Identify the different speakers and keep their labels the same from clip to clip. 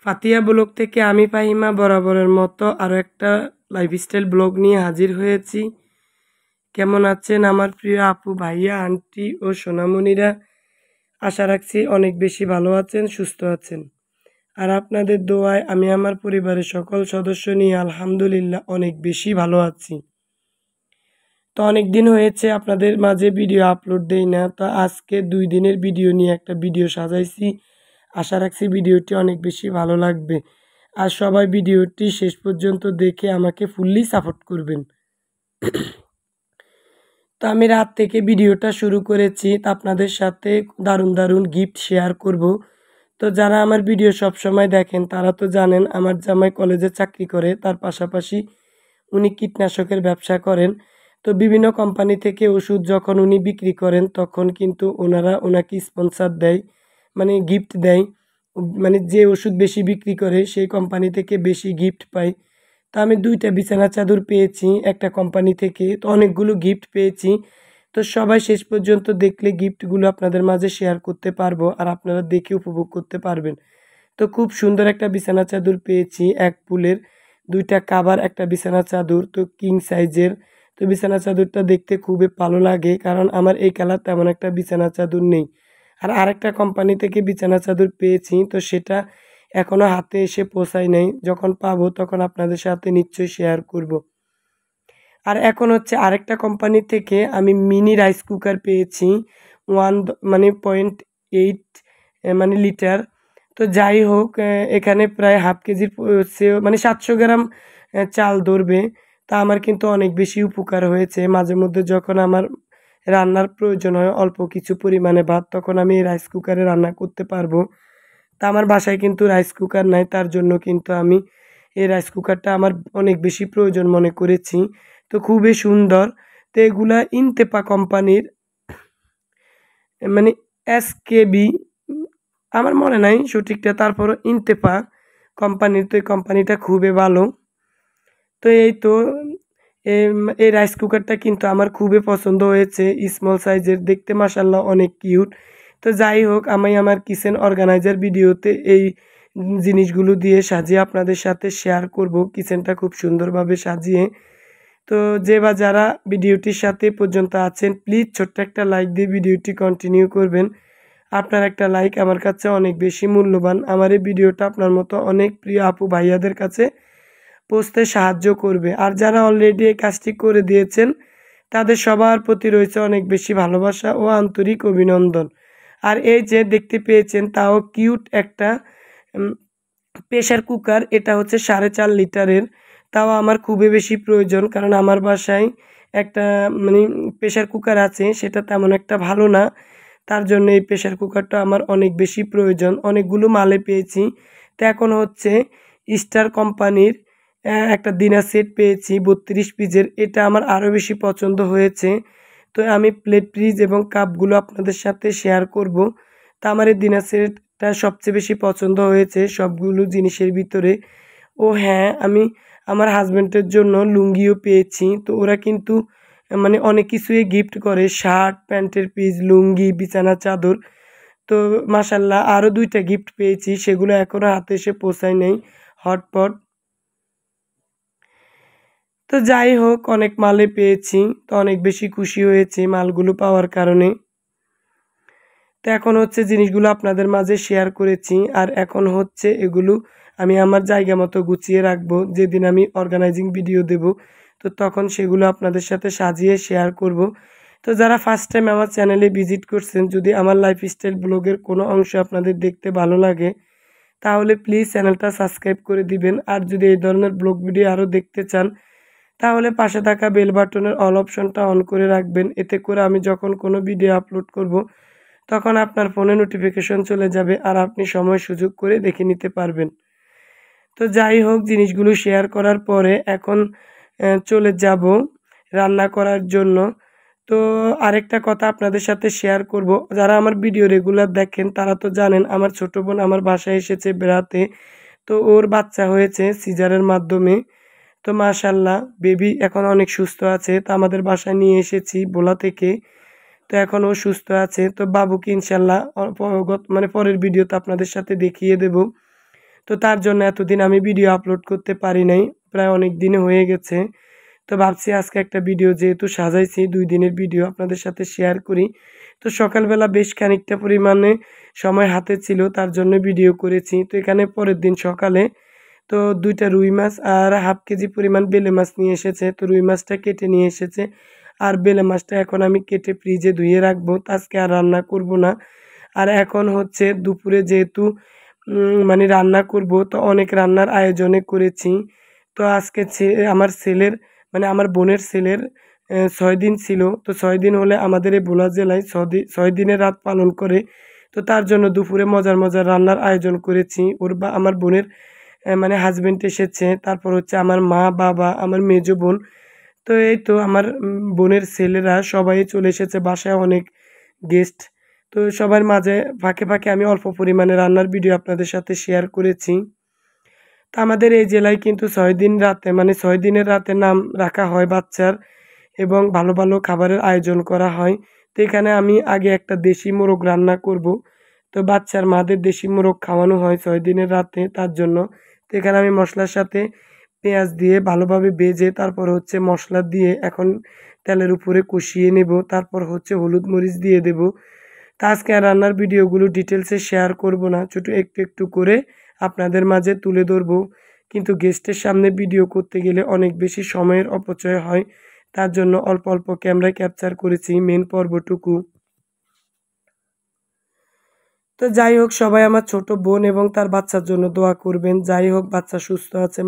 Speaker 1: Fatiha blog থেকে আমি ফাহিমা বরাবরের মতো আরও একটা লাইফস্টাইল ব্লগ নিয়ে হাজির হয়েছি। কেমন আছেন আমার প্রিয় আপু, ভাইয়া, আন্টি ও সোনামণিরা? আশা রাখছি অনেক বেশি ভালো আছেন, সুস্থ আছেন। আর আপনাদের দোয়ায় আমি আমার পরিবারের সকল সদস্য নিয়ে আলহামদুলিল্লাহ অনেক বেশি ভালো আছি। তো অনেক দিন হয়েছে আপনাদের মাঝে ভিডিও আপলোড দেই না, তো আজকে 2 দিনের ভিডিও নিয়ে একটা ভিডিও সাজাইছি। আশা রাখছি ভিডিওটি অনেক বেশি ভালো লাগবে। আর সবাই ভিডিওটি শেষ পর্যন্ত দেখে আমাকে ফুললি সাপোর্ট করবেন। তো আমি রাত থেকে ভিডিওটা শুরু করেছি, তা আপনাদের সাথে দারুণ দারুণ গিফট শেয়ার করব। তো যারা আমার ভিডিও সবসময় দেখেন তারা তো জানেন আমার জামাই কলেজে চাকরি করে, তার পাশাপাশি উনি কীটনাশকের ব্যবসা করেন। তো বিভিন্ন কোম্পানি থেকে ওষুধ যখন উনি বিক্রি করেন তখন কিন্তু ওনাকে স্পন্সর দেয়, মানে গিফট দেয়। মানে যে ওষুধ বেশি বিক্রি করে সেই কোম্পানি থেকে বেশি গিফট পায়। তো আমি 2টা বিছানা চাদর পেয়েছি একটা কোম্পানি থেকে, তো অনেকগুলো গিফট পেয়েছি। তো সবাই শেষ পর্যন্ত দেখলে গিফটগুলো আপনাদের মাঝে শেয়ার করতে পারবো আর আপনারা দেখে উপভোগ করতে পারবেন। তো খুব সুন্দর একটা বিছানা চাদর পেয়েছি, এক পুলের 2টা কাভার, একটা বিছানা চাদর, তো কিং সাইজের। তো বিছানা চাদরটা দেখতে খুবই ভালো লাগে, কারণ আমার এই কালার তেমন একটা বিছানা চাদর নেই। আর আরেকটা কোম্পানি থেকে বিছানা চাদর পেয়েছি, তো সেটা এখনও হাতে এসে পৌঁছায় নাই। যখন পাবো তখন আপনাদের সাথে নিশ্চয়ই শেয়ার করব। আর এখন হচ্ছে আরেকটা কোম্পানি থেকে আমি মিনি রাইস কুকার পেয়েছি, 1.8 মানে লিটার। তো যাই হোক, এখানে প্রায় হাফ কেজির মানে 700 গ্রাম চাল ধরবে। তা আমার কিন্তু অনেক বেশি উপকার হয়েছে। মাঝে মধ্যে যখন আমার রান্নার প্রয়োজন হয় অল্প কিছু পরিমাণে ভাত, তখন আমি এই রাইস কুকারে রান্না করতে পারবো। তা আমার বাসায় কিন্তু রাইস কুকার নাই, তার জন্য কিন্তু আমি এই রাইস কুকারটা আমার অনেক বেশি প্রয়োজন মনে করেছি। তো খুবই সুন্দর। তো এগুলা ইনতেপা কোম্পানির, মানে এসকেবি, আমার মনে নাই সঠিকটা, তারপরও ইনতেপা কোম্পানির। তো এই কোম্পানিটা খুবই ভালো। তো এই তো এই রাইস কুকারটা কিন্তু আমার খুবই পছন্দ হয়েছে, স্মল সাইজের, দেখতে মাশাল্লাহ অনেক কিউট। তো যাই হোক, আমি আমার কিচেন অর্গানাইজার ভিডিওতে এই জিনিসগুলো দিয়ে সাজিয়ে আপনাদের সাথে শেয়ার করব, কিচেনটা খুব সুন্দরভাবে সাজিয়ে। তো যে বা যারা ভিডিওটির সাথে পর্যন্ত আছেন প্লিজ ছোট্ট একটা লাইক দিয়ে ভিডিওটি কন্টিনিউ করবেন। আপনার একটা লাইক আমার কাছে অনেক বেশি মূল্যবান। আমার এই ভিডিওটা আপনার মতো অনেক প্রিয় আপু ভাইয়াদের কাছে পৌঁছতে সাহায্য করবে। আর যারা অলরেডি এই কাজটি করে দিয়েছেন তাদের সবার প্রতি রয়েছে অনেক বেশি ভালোবাসা ও আন্তরিক অভিনন্দন। আর এই যে দেখতে পেয়েছেন তাও কিউট একটা প্রেশার কুকার, এটা হচ্ছে 4.5 লিটারের। তাও আমার খুবই বেশি প্রয়োজন, কারণ আমার বাসায় একটা মানে প্রেশার কুকার আছে, সেটা তেমন একটা ভালো না। তার জন্য এই প্রেশার কুকারটা আমার অনেক বেশি প্রয়োজন। অনেকগুলো মালে পেয়েছি। তো এখন হচ্ছে স্টার কোম্পানির একটা ডিনার সেট পেয়েছি 32 পিসের, এটা আমার আরও বেশি পছন্দ হয়েছে। তো আমি প্লেট, ফ্রিজ এবং কাপগুলো আপনাদের সাথে শেয়ার করব। তা আমার এই ডিনার সেটটা সবচেয়ে বেশি পছন্দ হয়েছে সবগুলো জিনিসের ভিতরে। ও হ্যাঁ, আমি আমার হাজব্যান্ডের জন্য লুঙ্গিও পেয়েছি। তো ওরা কিন্তু মানে অনেক কিছুই গিফট করে, শার্ট, প্যান্টের পিস, লুঙ্গি, বিছানা চাদর। তো মাশাল্লাহ আরও 2টা গিফট পেয়েছি, সেগুলো এখনও হাতে এসে পৌঁছায় নেই, হটপট। তো যাই হোক, অনেক মালে পেয়েছি, তো অনেক বেশি খুশি হয়েছি মালগুলো পাওয়ার কারণে। তো এখন হচ্ছে জিনিসগুলো আপনাদের মাঝে শেয়ার করেছি, আর এখন হচ্ছে এগুলো আমি আমার জায়গা মতো গুছিয়ে রাখবো। যেদিন আমি অর্গানাইজিং ভিডিও দেব তো তখন সেগুলো আপনাদের সাথে সাজিয়ে শেয়ার করব। তো যারা ফার্স্ট টাইম আমার চ্যানেলে ভিজিট করছেন, যদি আমার লাইফস্টাইল ব্লগের কোনো অংশ আপনাদের দেখতে ভালো লাগে তাহলে প্লিজ চ্যানেলটা সাবস্ক্রাইব করে দিবেন। আর যদি এই ধরনের ব্লগ ভিডিও আরও দেখতে চান তাহলে পাশে থাকা বেল বাটনের অল অপশনটা অন করে রাখবেন। এতে করে আমি যখন কোনো ভিডিও আপলোড করব তখন আপনার ফোনে নোটিফিকেশন চলে যাবে আর আপনি সময় সুযোগ করে দেখে নিতে পারবেন। তো যাই হোক, জিনিসগুলো শেয়ার করার পরে এখন চলে যাব রান্না করার জন্য। তো আরেকটা কথা আপনাদের সাথে শেয়ার করব, যারা আমার ভিডিও রেগুলার দেখেন তারা তো জানেন আমার ছোট বোন আমার বাসায় এসেছে বেড়াতে। তো ওর বাচ্চা হয়েছে সিজারের মাধ্যমে। তো মাশাল্লাহ বেবি এখন অনেক সুস্থ আছে। তো আমাদের বাসায় নিয়ে এসেছি ভোলা থেকে। তো এখন ও সুস্থ আছে। তো বাবুকে ইনশাল্লাহ মানে পরের ভিডিওতে আপনাদের সাথে দেখিয়ে দেব। তো তার জন্য এতদিন আমি ভিডিও আপলোড করতে পারি নাই, প্রায় অনেক দিনে হয়ে গেছে। তো ভাবছি আজকে একটা ভিডিও যেহেতু সাজাইছি 2 দিনের ভিডিও আপনাদের সাথে শেয়ার করি। তো সকালবেলা বেশ খানিকটা পরিমাণে সময় হাতে ছিল, তার জন্য ভিডিও করেছি। তো এখানে পরের দিন সকালে তো 2টা রুই মাছ আর হাফ কেজি পরিমাণ বেলে মাছ নিয়ে এসেছে। তো রুই মাছটা কেটে নিয়ে এসেছে আর বেলে মাছটা এখন আমি কেটে ফ্রিজে ধুয়ে রাখবো। তো আজকে আর রান্না করব না। আর এখন হচ্ছে দুপুরে যেহেতু মানে রান্না করব, তো অনেক রান্নার আয়োজনে করেছি। তো আজকে আমার ছেলের মানে আমার বোনের ছেলের 6 দিন ছিল। তো 6 দিন হলে আমাদের এই ভোলা জেলায় 6 দিনের রাত পালন করে। তো তার জন্য দুপুরে মজার মজার রান্নার আয়োজন করেছি। আমার বোনের মানে হাজবেন্ড এসেছে, তারপর হচ্ছে আমার মা, বাবা, আমার মেজো বোন। তো এই তো আমার বোনের ছেলেরা সবাই চলে এসেছে, বাসায় অনেক গেস্ট। তো সবার মাঝে ফাঁকে ফাঁকে আমি অল্প পরিমাণে রান্নার ভিডিও আপনাদের সাথে শেয়ার করেছি। তো আমাদের এই জেলায় কিন্তু 6 দিন রাতে মানে 6 দিনের রাতে নাম রাখা হয় বাচ্চার, এবং ভালো ভালো খাবারের আয়োজন করা হয়। তো এখানে আমি আগে একটা দেশি মোরগ রান্না করব। তো বাচ্চার মাদের দেশি মোরগ খাওয়ানো হয় 6 দিনের রাতে, তার জন্য। তো এখানে আমি মশলার সাথে পেঁয়াজ দিয়ে ভালোভাবে ভেজে তারপর হচ্ছে মশলা দিয়ে এখন তেলের উপরে কষিয়ে নেব, তারপর হচ্ছে হলুদ মরিচ দিয়ে দেব। তা আজকে আর রান্নার ভিডিওগুলো ডিটেলসে শেয়ার করব না, ছোটো একটু একটু করে আপনাদের মাঝে তুলে ধরবো। কিন্তু গেস্টের সামনে ভিডিও করতে গেলে অনেক বেশি সময়ের অপচয় হয়, তার জন্য অল্প অল্প ক্যামেরায় ক্যাপচার করেছি মেন পর্বটুকু। তো যাই হোক, সবাই আমার ছোট বোন এবং তার বাচ্চার জন্য দোয়া করবেন। যাই হোক, বাচ্চা সুস্থ আছে,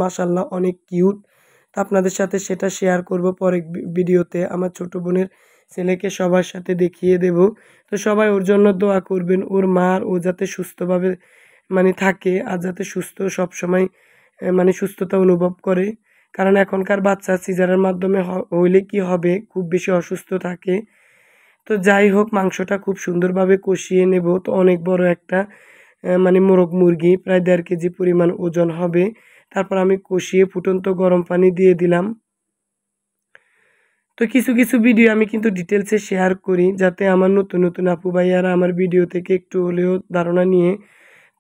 Speaker 1: মাশাল্লাহ অনেক কিউট। তো আপনাদের সাথে সেটা শেয়ার করব পরে ভিডিওতে। আমার ছোট বোনের ছেলেকে সবার সাথে দেখিয়ে দেব। তো সবাই ওর জন্য দোয়া করবেন, ওর মা আর ও যাতে সুস্থভাবে মানে থাকে, আর যাতে সুস্থ সবসময় মানে সুস্থতা অনুভব করে। কারণ এখনকার বাচ্চা সিজারের মাধ্যমে হইলে কি হবে, খুব বেশি অসুস্থ থাকে। তো যাই হোক, মাংসটা খুব সুন্দরভাবে কষিয়ে নেব। তো অনেক বড় একটা মানে মোরগ মুরগি, প্রায় 1.5 কেজি পরিমাণ ওজন হবে। তারপর আমি কষিয়ে ফুটন্ত গরম পানি দিয়ে দিলাম। তো কিছু কিছু ভিডিও আমি কিন্তু ডিটেলসে শেয়ার করি, যাতে আমার নতুন নতুন আপু ভাইয়ারা আমার ভিডিও থেকে একটু হলেও ধারণা নিয়ে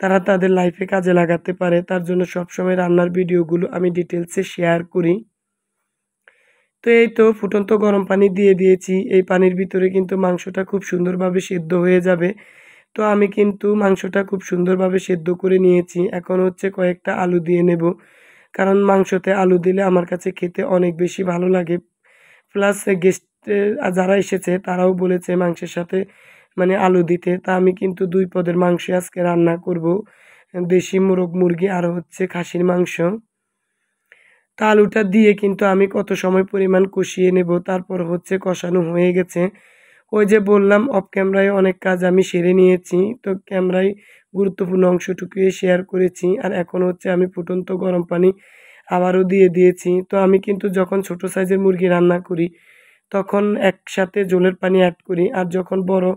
Speaker 1: তারা তাদের লাইফে কাজে লাগাতে পারে। তার জন্য সবসময় রান্নার ভিডিওগুলো আমি ডিটেলসে শেয়ার করি। তো এই তো ফুটন্ত গরম পানি দিয়ে দিয়েছি, এই পানির ভিতরে কিন্তু মাংসটা খুব সুন্দরভাবে সেদ্ধ হয়ে যাবে। তো আমি কিন্তু মাংসটা খুব সুন্দরভাবে সেদ্ধ করে নিয়েছি, এখন হচ্ছে কয়েকটা আলু দিয়ে নেব। কারণ মাংসতে আলু দিলে আমার কাছে খেতে অনেক বেশি ভালো লাগে। প্লাস গেস্ট যারা এসেছে তারাও বলেছে মাংসের সাথে মানে আলু দিতে। তা আমি কিন্তু 2 পদের মাংস আজকে রান্না করব, দেশি মোরগ মুরগি আর হচ্ছে খাসির মাংস। তা আলুটা দিয়ে কিন্তু আমি কত সময় পরিমাণ কষিয়ে নেব, তারপর হচ্ছে কষানো হয়ে গেছে। ওই যে বললাম অফ ক্যামেরায় অনেক কাজ আমি সেরে নিয়েছি, তো ক্যামেরায় গুরুত্বপূর্ণ অংশটুকুই শেয়ার করেছি। আর এখন হচ্ছে আমি ফুটন্ত গরম পানি আবারও দিয়ে দিয়েছি। তো আমি কিন্তু যখন ছোট সাইজের মুরগি রান্না করি তখন একসাথে ঝোলের পানি অ্যাড করি, আর যখন বড়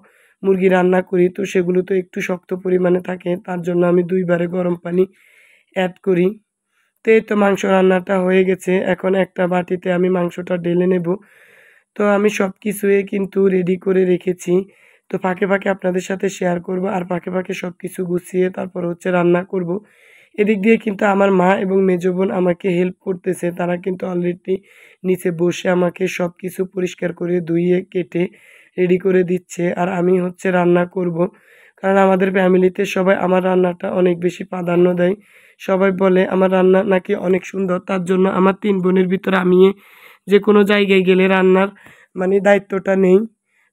Speaker 1: মুরগি রান্না করি তো সেগুলো তো একটু শক্ত পরিমাণে থাকে, তার জন্য আমি 2 বারে গরম পানি অ্যাড করি। তো এই তো মাংস রান্নাটা হয়ে গেছে, এখন একটা বাটিতে আমি মাংসটা ঢেলে নেব। তো আমি সব কিছুই কিন্তু রেডি করে রেখেছি। তো ফাঁকে ফাঁকে আপনাদের সাথে শেয়ার করব, আর ফাঁকে ফাঁকে সব কিছু গুছিয়ে তারপর হচ্ছে রান্না করব। এদিক দিয়ে কিন্তু আমার মা এবং মেজো বোন আমাকে হেল্প করতেছে, তারা কিন্তু অলরেডি নিচে বসে আমাকে সব কিছু পরিষ্কার করে ধুইয়ে কেটে রেডি করে দিচ্ছে, আর আমি হচ্ছে রান্না করব। কারণ আমাদের ফ্যামিলিতে সবাই আমার রান্নাটা অনেক বেশি প্রাধান্য দেয়। সবাই বলে আমার রান্না নাকি অনেক সুন্দর, তার জন্য আমার 3 বোনের ভিতরে আমি যে কোনো জায়গায় গেলে রান্নার মানে দায়িত্বটা নেই।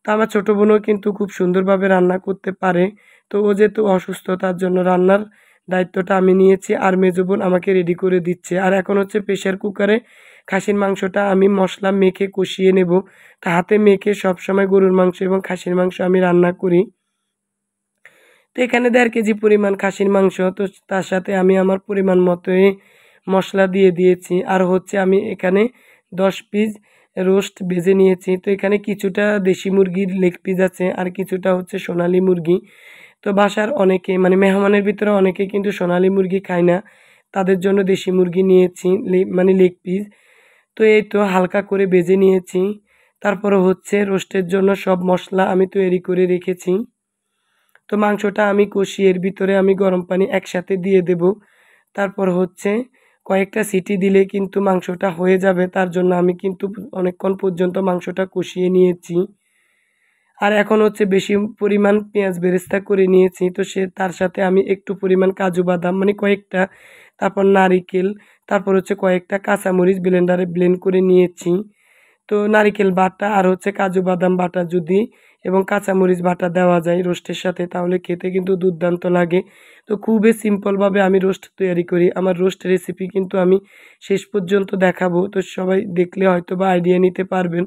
Speaker 1: তো আমার ছোটো বোনও কিন্তু খুব সুন্দরভাবে রান্না করতে পারে। তো ও যেহেতু অসুস্থ, তার জন্য রান্নার দায়িত্বটা আমি নিয়েছি, আর মেজো বোন আমাকে রেডি করে দিচ্ছে। আর এখন হচ্ছে প্রেশার কুকারে খাসির মাংসটা আমি মশলা মেখে কষিয়ে নেব। তা হাতে মেখে সবসময় গরুর মাংস এবং খাসির মাংস আমি রান্না করি। তো এখানে 1.5 কেজি পরিমাণ খাসির মাংস, তো তার সাথে আমি আমার পরিমাণ মতোই মশলা দিয়ে দিয়েছি। আর হচ্ছে আমি এখানে 10 পিস রোস্ট ভেজে নিয়েছি। তো এখানে কিছুটা দেশি মুরগির লেগ পিস আছে, আর কিছুটা হচ্ছে সোনালী মুরগি। তো বাসার অনেকে মানে মেহমানের ভিতরে অনেকে কিন্তু সোনালী মুরগি খায় না, তাদের জন্য দেশি মুরগি নিয়েছি মানে লেগ পিস। তো এই তো হালকা করে ভেজে নিয়েছি। তারপরে হচ্ছে রোস্টের জন্য সব মশলা আমি তৈরি করে রেখেছি। তো মাংসটা আমি কষিয়ে এর ভিতরে আমি গরম পানি একসাথে দিয়ে দেব। তারপর হচ্ছে কয়েকটা সিটি দিলে কিন্তু মাংসটা হয়ে যাবে, তার জন্য আমি কিন্তু অনেকক্ষণ পর্যন্ত মাংসটা কষিয়ে নিয়েছি। আর এখন হচ্ছে বেশি পরিমাণ পেঁয়াজ বেরেস্তা করে নিয়েছি, তো তার সাথে আমি একটু পরিমাণ কাজু বাদাম মানে কয়েকটা, তারপর নারিকেল, তারপর হচ্ছে কয়েকটা কাঁচামরিচ ব্লেন্ডারে ব্লেন্ড করে নিয়েছি। তো নারিকেল বাটা আর হচ্ছে কাজু বাদাম বাটা যদি এবং কাঁচামরিচ বাটা দেওয়া যায় রোস্টের সাথে, তাহলে খেতে কিন্তু দুর্দান্ত লাগে। তো খুবই সিম্পলভাবে আমি রোস্ট তৈরি করি। আমার রোস্ট রেসিপি কিন্তু আমি শেষ পর্যন্ত দেখাবো, তো সবাই দেখলে হয়তো বা আইডিয়া নিতে পারবেন।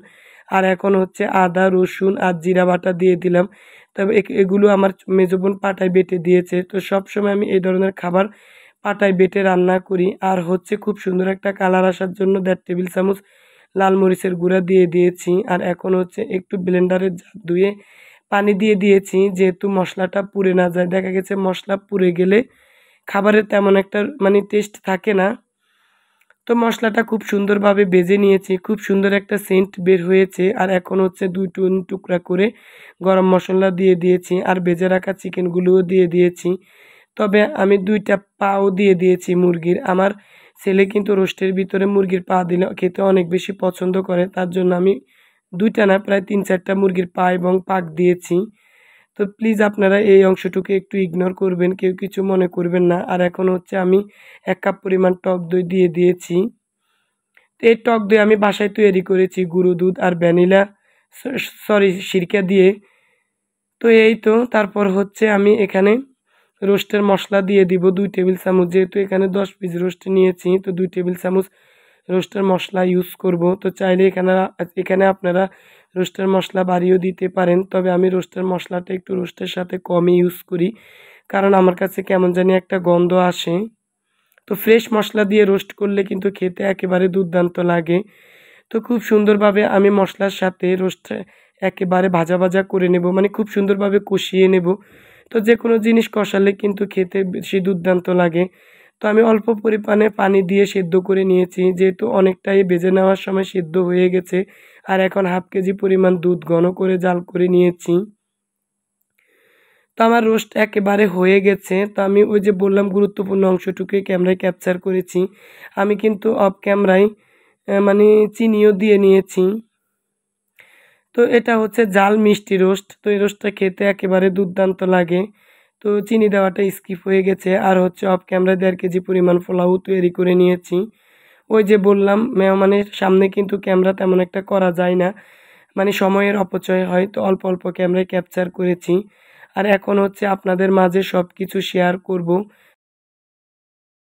Speaker 1: আর এখন হচ্ছে আদা রসুন আর জিরা বাটা দিয়ে দিলাম। তবে এগুলো আমার মেজো বোন পাটায় বেটে দিয়েছে। তো সবসময় আমি এই ধরনের খাবার পাটায় বেটে রান্না করি। আর হচ্ছে খুব সুন্দর একটা কালার আসার জন্য 1.5 টেবিল চামচ লাল মরিচের গুঁড়া দিয়ে দিয়েছি। আর এখন হচ্ছে একটু ব্লেন্ডারের জার ধুয়ে পানি দিয়ে দিয়েছি, যেহেতু মশলাটা পুড়ে না যায়। দেখা গেছে মশলা পুড়ে গেলে খাবারের তেমন একটা মানে টেস্ট থাকে না। তো মশলাটা খুব সুন্দরভাবে ভেজে নিয়েছি, খুব সুন্দর একটা সেন্ট বের হয়েছে। আর এখন হচ্ছে 2 টুকরা করে গরম মশলা দিয়ে দিয়েছি আর ভেজে রাখা চিকেনগুলোও দিয়ে দিয়েছি। তবে আমি 2টা পাও দিয়ে দিয়েছি মুরগির। আমার ছেলে কিন্তু রোস্টের ভিতরে মুরগির পা দিলে খেতে অনেক বেশি পছন্দ করে, তার জন্য আমি 2টা না প্রায় 3-4টা মুরগির পা এবং পাক দিয়েছি। তো প্লিজ আপনারা এই অংশটুকু একটু ইগনোর করবেন, কেউ কিছু মনে করবেন না। আর এখন হচ্ছে আমি 1 কাপ পরিমাণ টক দই দিয়ে দিয়েছি। তো এই টক দই আমি বাসায় তৈরি করেছি গুঁড়ো দুধ আর ভ্যানিলা সরি সিরকা দিয়ে। তো এই তো তারপর হচ্ছে আমি এখানে রোস্টের মশলা দিয়ে দিব 2 টেবিল চামচ, যেহেতু এখানে 10 পিস রোস্ট নিয়েছি, তো 2 টেবিল চামচ রোস্টের মশলা ইউজ করব। তো চাইলে এখানে এখানে আপনারা রোস্টের মশলা বাড়িয়েও দিতে পারেন, তবে আমি রোস্টের মশলাটা একটু রোস্টের সাথে কমই ইউজ করি, কারণ আমার কাছে কেমন জানি একটা গন্ধ আসে। তো ফ্রেশ মশলা দিয়ে রোস্ট করলে কিন্তু খেতে একেবারে দুর্দান্ত লাগে। তো খুব সুন্দরভাবে আমি মশলার সাথে রোস্ট একেবারে ভাজা ভাজা করে নেব, মানে খুব সুন্দরভাবে কষিয়ে নেব। তো যে কোনো জিনিস কষালে কিন্তু খেতে বেশি দুর্দান্ত লাগে। তো আমি অল্প পরিমাণে পানি দিয়ে সেদ্ধ করে নিয়েছি, যেহেতু অনেকটাই ভেজে নেওয়ার সময় সেদ্ধ হয়ে গেছে। আর এখন 1/2 কেজি পরিমাণ দুধ ঘন করে জাল করে নিয়েছি। তো আমার রোস্ট একেবারে হয়ে গেছে। তো আমি ওই যে বললাম গুরুত্বপূর্ণ অংশটুকুই ক্যামেরায় ক্যাপচার করেছি। আমি কিন্তু অফ ক্যামেরায় মানে চিনিও দিয়ে নিয়েছি। তো এটা হচ্ছে জাল মিষ্টি রোস্ট। তো এই রোস্টটা খেতে একেবারে দুর্দান্ত লাগে। তো চিনি দেওয়াটা স্কিপ হয়ে গেছে। আর হচ্ছে অফ ক্যামেরায় 1.5 কেজি পরিমাণ পোলাও তৈরি করে নিয়েছি। ওই যে বললাম মেহমানের সামনে কিন্তু ক্যামেরা তেমন একটা করা যায় না, মানে সময়ের অপচয় হয়। তো অল্প অল্প ক্যামেরায় ক্যাপচার করেছি। আর এখন হচ্ছে আপনাদের মাঝে সব কিছু শেয়ার করব।